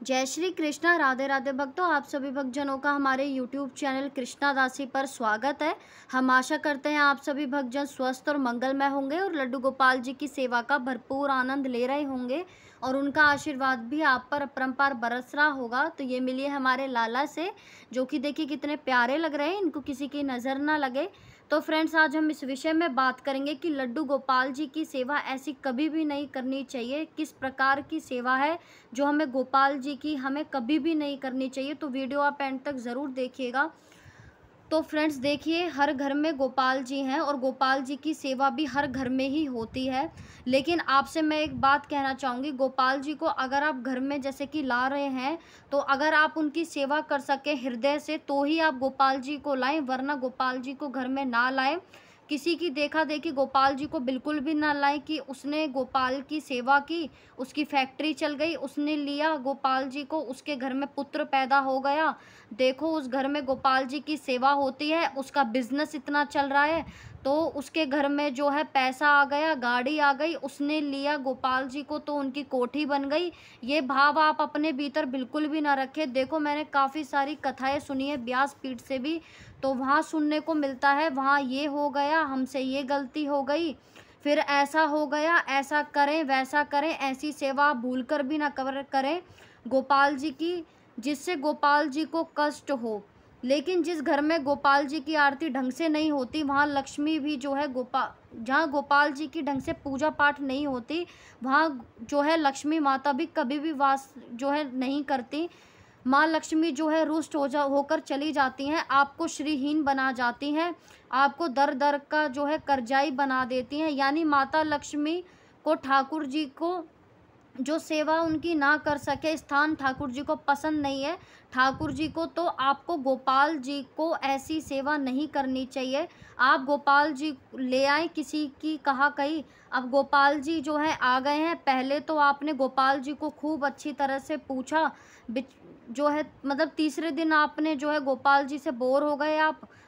जय श्री कृष्णा। राधे राधे भक्तों, आप सभी भक्तजनों का हमारे YouTube चैनल कृष्णा दासी पर स्वागत है। हम आशा करते हैं आप सभी भक्तजन स्वस्थ और मंगलमय होंगे और लड्डू गोपाल जी की सेवा का भरपूर आनंद ले रहे होंगे और उनका आशीर्वाद भी आप पर अपरंपार बरस रहा होगा। तो ये मिलिए हमारे लाला से, जो कि देखिए कितने प्यारे लग रहे हैं, इनको किसी की नज़र ना लगे। तो फ्रेंड्स, आज हम इस विषय में बात करेंगे कि लड्डू गोपाल जी की सेवा ऐसी कभी भी नहीं करनी चाहिए। किस प्रकार की सेवा है जो हमें गोपाल जी की हमें कभी भी नहीं करनी चाहिए। तो वीडियो आप एंड तक ज़रूर देखिएगा। तो फ्रेंड्स देखिए, हर घर में गोपाल जी हैं और गोपाल जी की सेवा भी हर घर में ही होती है। लेकिन आपसे मैं एक बात कहना चाहूँगी, गोपाल जी को अगर आप घर में जैसे कि ला रहे हैं, तो अगर आप उनकी सेवा कर सकें हृदय से तो ही आप गोपाल जी को लाएं, वरना गोपाल जी को घर में ना लाएं। किसी की देखा देखी गोपाल जी को बिल्कुल भी ना लाएं कि उसने गोपाल की सेवा की, उसकी फैक्ट्री चल गई, उसने लिया गोपाल जी को, उसके घर में पुत्र पैदा हो गया। देखो, उस घर में गोपाल जी की सेवा होती है, उसका बिजनेस इतना चल रहा है, तो उसके घर में जो है पैसा आ गया, गाड़ी आ गई, उसने लिया गोपाल जी को तो उनकी कोठी बन गई। ये भाव आप अपने भीतर बिल्कुल भी ना रखें। देखो, मैंने काफ़ी सारी कथाएं सुनी है व्यासपीठ से भी, तो वहाँ सुनने को मिलता है, वहाँ ये हो गया, हमसे ये गलती हो गई, फिर ऐसा हो गया, ऐसा करें वैसा करें। ऐसी सेवा भूल कर भी ना करें गोपाल जी की, जिससे गोपाल जी को कष्ट हो। लेकिन जिस घर में गोपाल जी की आरती ढंग से नहीं होती, वहाँ लक्ष्मी भी जो है जहाँ गोपाल जी की ढंग से पूजा पाठ नहीं होती, वहाँ जो है लक्ष्मी माता भी कभी भी वास जो है नहीं करती। माँ लक्ष्मी जो है रुष्ट होकर चली जाती हैं, आपको श्रीहीन बना जाती हैं, आपको दर दर का जो है कर्जाई बना देती हैं। यानी माता लक्ष्मी को ठाकुर जी को जो सेवा उनकी ना कर सके स्थान ठाकुर जी को पसंद नहीं है। ठाकुर जी को तो आपको गोपाल जी को ऐसी सेवा नहीं करनी चाहिए। आप गोपाल जी ले आए किसी की कहा कही, अब गोपाल जी जो है आ गए हैं, पहले तो आपने गोपाल जी को खूब अच्छी तरह से पूछा, जो है मतलब तीसरे दिन आपने जो है गोपाल जी से बोर हो गए।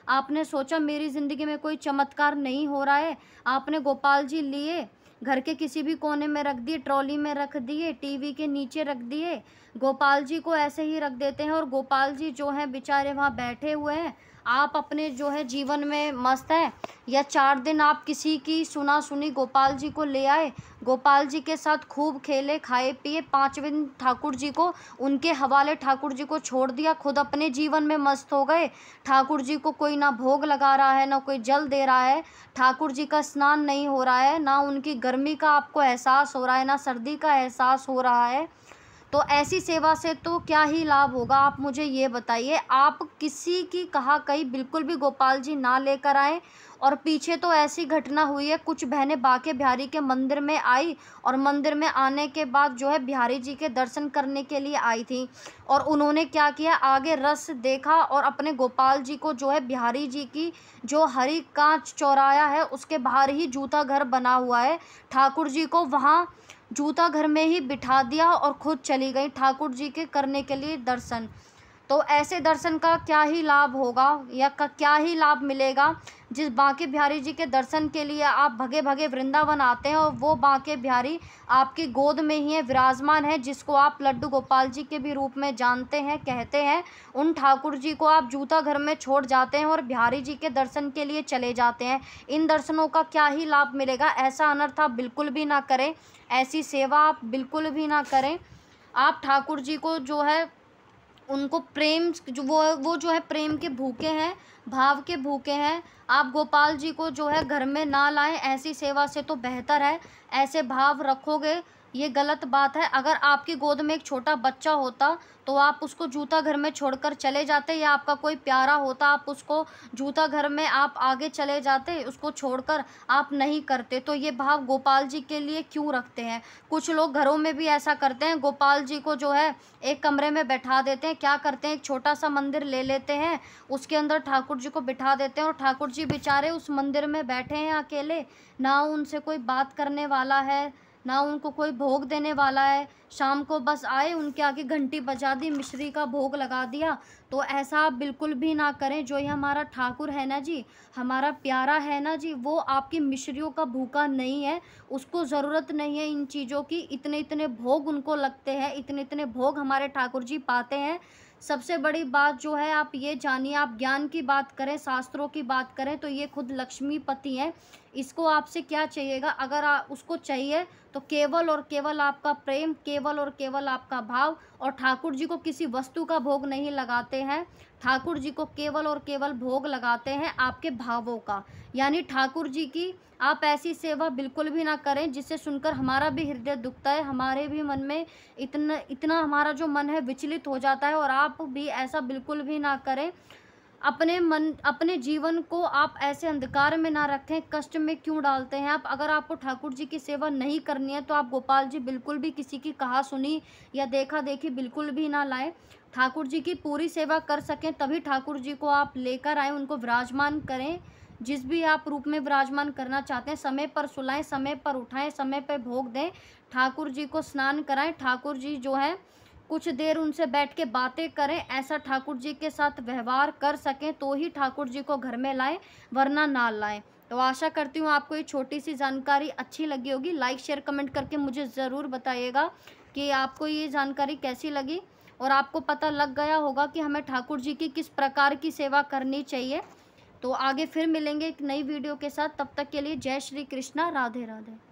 आपने सोचा मेरी ज़िंदगी में कोई चमत्कार नहीं हो रहा है, आपने गोपाल जी लिए, घर के किसी भी कोने में रख दिए, ट्रॉली में रख दिए, टीवी के नीचे रख दिए, गोपाल जी को ऐसे ही रख देते हैं और गोपाल जी जो हैं बेचारे वहाँ बैठे हुए हैं, आप अपने जो है जीवन में मस्त हैं। या 4 दिन आप किसी की सुना सुनी गोपाल जी को ले आए, गोपाल जी के साथ खूब खेले खाए पिए, 5वें दिन ठाकुर जी को उनके हवाले ठाकुर जी को छोड़ दिया, खुद अपने जीवन में मस्त हो गए। ठाकुर जी को कोई ना भोग लगा रहा है, ना कोई जल दे रहा है, ठाकुर जी का स्नान नहीं हो रहा है, ना उनकी गर्मी का आपको एहसास हो रहा है, ना सर्दी का एहसास हो रहा है। तो ऐसी सेवा से तो क्या ही लाभ होगा, आप मुझे ये बताइए। आप किसी की कहा कही बिल्कुल भी गोपाल जी ना लेकर आए। और पीछे तो ऐसी घटना हुई है, कुछ बहनें बांके बिहारी के मंदिर में आई और मंदिर में आने के बाद जो है बिहारी जी के दर्शन करने के लिए आई थी, और उन्होंने क्या किया, आगे रस देखा और अपने गोपाल जी को जो है बिहारी जी की जो हरी कांच चौराया है उसके बाहर ही जूता घर बना हुआ है, ठाकुर जी को वहाँ जूता घर में ही बिठा दिया और खुद चली गई ठाकुर जी के करने के लिए दर्शन। तो ऐसे दर्शन का क्या ही लाभ होगा या क्या ही लाभ मिलेगा। जिस बांके बिहारी जी के दर्शन के लिए आप भगे भगे वृंदावन आते हैं और वो बांके बिहारी आपकी गोद में ही है, विराजमान है, जिसको आप लड्डू गोपाल जी के भी रूप में जानते हैं, कहते हैं, उन ठाकुर जी को आप जूता घर में छोड़ जाते हैं और बिहारी जी के दर्शन के लिए चले जाते हैं। इन दर्शनों का क्या ही लाभ मिलेगा। ऐसा अनर्थ आप बिल्कुल भी ना करें, ऐसी सेवा आप बिल्कुल भी ना करें। आप ठाकुर जी को जो है उनको प्रेम जो वो जो है प्रेम के भूखे हैं, भाव के भूखे हैं। आप गोपाल जी को जो है घर में ना लाएं, ऐसी सेवा से तो बेहतर है ऐसे भाव रखोगे, ये गलत बात है। अगर आपकी गोद में एक छोटा बच्चा होता तो आप उसको जूता घर में छोड़कर चले जाते, या आपका कोई प्यारा होता आप उसको जूता घर में आप आगे चले जाते, उसको छोड़कर आप नहीं करते। तो ये भाव गोपाल जी के लिए क्यों रखते हैं। कुछ लोग घरों में भी ऐसा करते हैं, गोपाल जी को जो है एक कमरे में बैठा देते हैं, क्या करते हैं, एक छोटा सा मंदिर ले लेते हैं, उसके अंदर ठाकुर जी को बिठा देते हैं और ठाकुर जी बेचारे उस मंदिर में बैठे हैं अकेले, ना उनसे कोई बात करने वाला है, ना उनको कोई भोग देने वाला है। शाम को बस आए, उनके आगे घंटी बजा दी, मिश्री का भोग लगा दिया। तो ऐसा आप बिल्कुल भी ना करें। जो ये हमारा ठाकुर है ना जी, हमारा प्यारा है ना जी, वो आपकी मिश्रियों का भूखा नहीं है। उसको ज़रूरत नहीं है इन चीज़ों की। इतने-इतने भोग उनको लगते हैं, इतने-इतने भोग हमारे ठाकुर जी पाते हैं। सबसे बड़ी बात जो है, आप ये जानिए, आप ज्ञान की बात करें, शास्त्रों की बात करें, तो ये खुद लक्ष्मीपति हैं। इसको आपसे क्या चाहिएगा? अगर उसको चाहिए तो केवल और केवल आपका प्रेम, केवल और केवल आपका भाव। और ठाकुर जी को किसी वस्तु का भोग नहीं लगाते हैं। ठाकुर जी को केवल और केवल भोग लगाते हैं आपके भावों का। यानी ठाकुर जी की आप ऐसी सेवा बिल्कुल भी ना करें जिससे सुनकर हमारा भी हृदय दुखता है, हमारे भी मन में इतना इतना हमारा जो मन है विचलित हो जाता है। और आप भी ऐसा बिल्कुल भी ना करें। अपने जीवन को आप ऐसे अंधकार में ना रखें, कष्ट में क्यों डालते हैं आप? अगर आपको ठाकुर जी की सेवा नहीं करनी है तो आप गोपाल जी बिल्कुल भी किसी की कहा सुनी या देखा देखी बिल्कुल भी ना लाएं। ठाकुर जी की पूरी सेवा कर सकें तभी ठाकुर जी को आप लेकर आएँ, उनको विराजमान करें। जिस भी आप रूप में विराजमान करना चाहते हैं, समय पर सुलाएं, समय पर उठाएं, समय पर भोग दें, ठाकुर जी को स्नान कराएं। ठाकुर जी जो है कुछ देर उनसे बैठ के बातें करें। ऐसा ठाकुर जी के साथ व्यवहार कर सकें तो ही ठाकुर जी को घर में लाएं, वरना ना लाएं। तो आशा करती हूँ आपको ये छोटी सी जानकारी अच्छी लगी होगी। लाइक शेयर कमेंट करके मुझे ज़रूर बताइएगा कि आपको ये जानकारी कैसी लगी, और आपको पता लग गया होगा कि हमें ठाकुर जी की किस प्रकार की सेवा करनी चाहिए। तो आगे फिर मिलेंगे एक नई वीडियो के साथ। तब तक के लिए जय श्री कृष्णा, राधे राधे।